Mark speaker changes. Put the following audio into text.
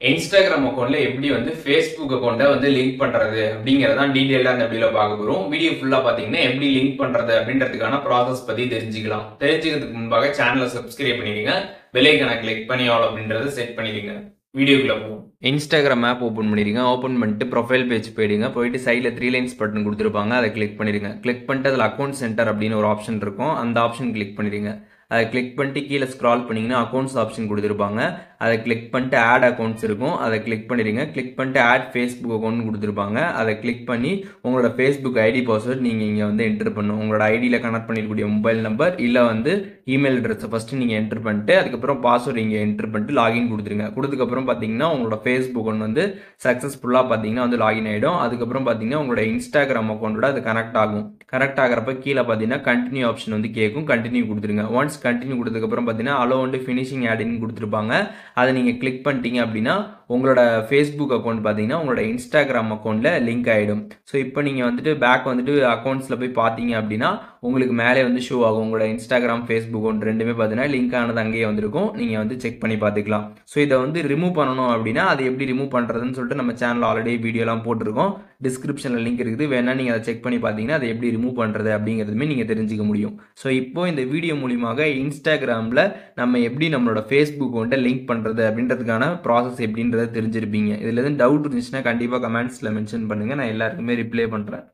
Speaker 1: Instagram அக்கௌண்ட்ல எப்படி வந்து ஃபேஸ்புக் அக்கௌண்ட்டை வந்து லிங்க் பண்றது அப்படிங்கறதான் டீடைலா இந்த வீடியோல பார்க்க போறோம். வீடியோ ஃபுல்லா பாத்தீங்கன்னா எப்படி லிங்க் பண்றது அப்படின்றதுக்கான ப்ராசஸ் பத்தி தெரிஞ்சுக்கலாம். தெரிஞ்சுக்கிறதுக்கு முன்பாக சேனலை சப்ஸ்கிரைப் பண்ணிடுங்க, பெல் ஐகானை கிளிக் பண்ணி ஆல் அப்படின்றத செட் பண்ணிடுங்க. வீடியோக்குள்ள போவோம். இன்ஸ்டாகிராம் ஆப் ஓப்பன் பண்ணிடுங்க. ஓப்பன் பண்ணிட்டு ப்ரொஃபைல் பேஜ் போயிடுங்க. போயிட்டு சைடில் 3 லைன்ஸ் பட்டன் கொடுத்துருப்பாங்க, அதை கிளிக் பண்ணிடுங்க. கிளிக் பண்ணிட்டு அதில் அக்கௌண்ட் சென்டர் அப்படின்னு ஒரு ஆப்ஷன் இருக்கும், அந்த ஆப்ஷன் கிளிக் பண்ணிடுங்க. அதை கிளிக் பண்ணிட்டு கீழே ஸ்க்ரால் பண்ணிங்கன்னா அக்கௌண்ட்ஸ் ஆப்ஷன் கொடுத்துருப்பாங்க, அதை கிளிக் பண்ணிட்டு ஆட் அக்கௌண்ட்ஸ் இருக்கும், அதை கிளிக் பண்ணிடுங்க. கிளிக் பண்ணிட்டு ஆட் ஃபேஸ்புக் அக்கௌண்ட் கொடுத்துருப்பாங்க, அதை கிளிக் பண்ணி உங்களோட ஃபேஸ்புக் ஐடி பாஸ்வேர்ட் நீங்கள் இங்கே வந்து என்ட்ரு பண்ணணும். உங்களோட ஐடியில் கனெக்ட் பண்ணிருக்கக்கூடிய மொபைல் நம்பர் இல்லை வந்து இமெயில் அட்ரஸை ஃபஸ்ட்டு நீங்கள் என்ட்ரு பண்ணிட்டு அதுக்கப்புறம் பாஸ்வேர்டு இங்கே என்ட்ரு பண்ணிட்டு லாகின் கொடுத்துருங்க. கொடுத்ததுக்கப்புறம் பார்த்தீங்கன்னா உங்களோட ஃபேஸ்புக் ஒன்று வந்து சக்ஸஸ்ஃபுல்லாக பார்த்தீங்கன்னா வந்து லாகின் ஆகிடும். அதுக்கப்புறம் பார்த்தீங்கன்னா உங்களோட இன்ஸ்டாகிராம் அக்கௌண்ட்டோட அது கனெக்ட் ஆகும். கனெக்ட் ஆகிறப்ப கீழே பார்த்தீங்கன்னா கண்டினியூ ஆப்ஷன் வந்து கேட்கும், கண்டினியூ கொடுத்துருங்க. ஒன்ஸ் கண்டினியூ கொடுத்ததுக்கப்புறம் பார்த்தீங்கன்னா அலோ வந்து ஃபினிஷிங் ஆடின்னு கொடுத்துருப்பாங்க, அதை நீங்கள் கிளிக் பண்ணிட்டீங்க அப்படின்னா உங்களோட ஃபேஸ்புக் அக்கௌண்ட் பார்த்தீங்கன்னா உங்களோட இன்ஸ்டாகிராம் அக்கௌண்ட்டில் லிங்க் ஆகிடும். ஸோ இப்போ நீங்கள் வந்துட்டு பேக் வந்துட்டு அக்கௌண்ட்ஸில் போய் பார்த்தீங்க அப்படின்னா உங்களுக்கு மேலே வந்து ஷோ ஆகும் உங்களோட இன்ஸ்டாகிராம் ஃபேஸ்புக் அக்கௌண்ட் ரெண்டுமே பார்த்தீங்கன்னா லிங்க் ஆனது அங்கேயே வந்திருக்கும், நீங்கள் வந்து செக் பண்ணி பார்த்துக்கலாம். ஸோ இதை வந்து ரிமூவ் பண்ணணும் அப்படின்னா அது எப்படி ரிமூவ் பண்ணுறதுன்னு சொல்லிட்டு நம்ம சேனல் ஆல்ரெடி வீடியோலாம் போட்டிருக்கோம், டிஸ்கிரிப்ஷனில் லிங்க் இருக்குது, வேணா நீங்கள் அதை செக் பண்ணி பார்த்தீங்கன்னா அதை எப்படி ரிமூவ் பண்ணுறது அப்படிங்கிறதுமே நீங்கள் தெரிஞ்சுக்க முடியும். ஸோ இப்போ இந்த வீடியோ மூலியமாக இன்ஸ்டாகிராமில் நம்ம எப்படி நம்மளோட ஃபேஸ்புக் அக்கௌண்ட்டை லிங்க் பண்ணுறது அப்படின்றதுக்கான ப்ராசஸ் எப்படின்றத தெரிஞ்சிருப்பீங்க. இதில் எதுவும் டவுட் இருந்துச்சுன்னா கண்டிப்பாக கமெண்ட்ஸில் மென்ஷன் பண்ணுங்கள், நான் எல்லாருக்குமே ரிப்ளை பண்ணுறேன்.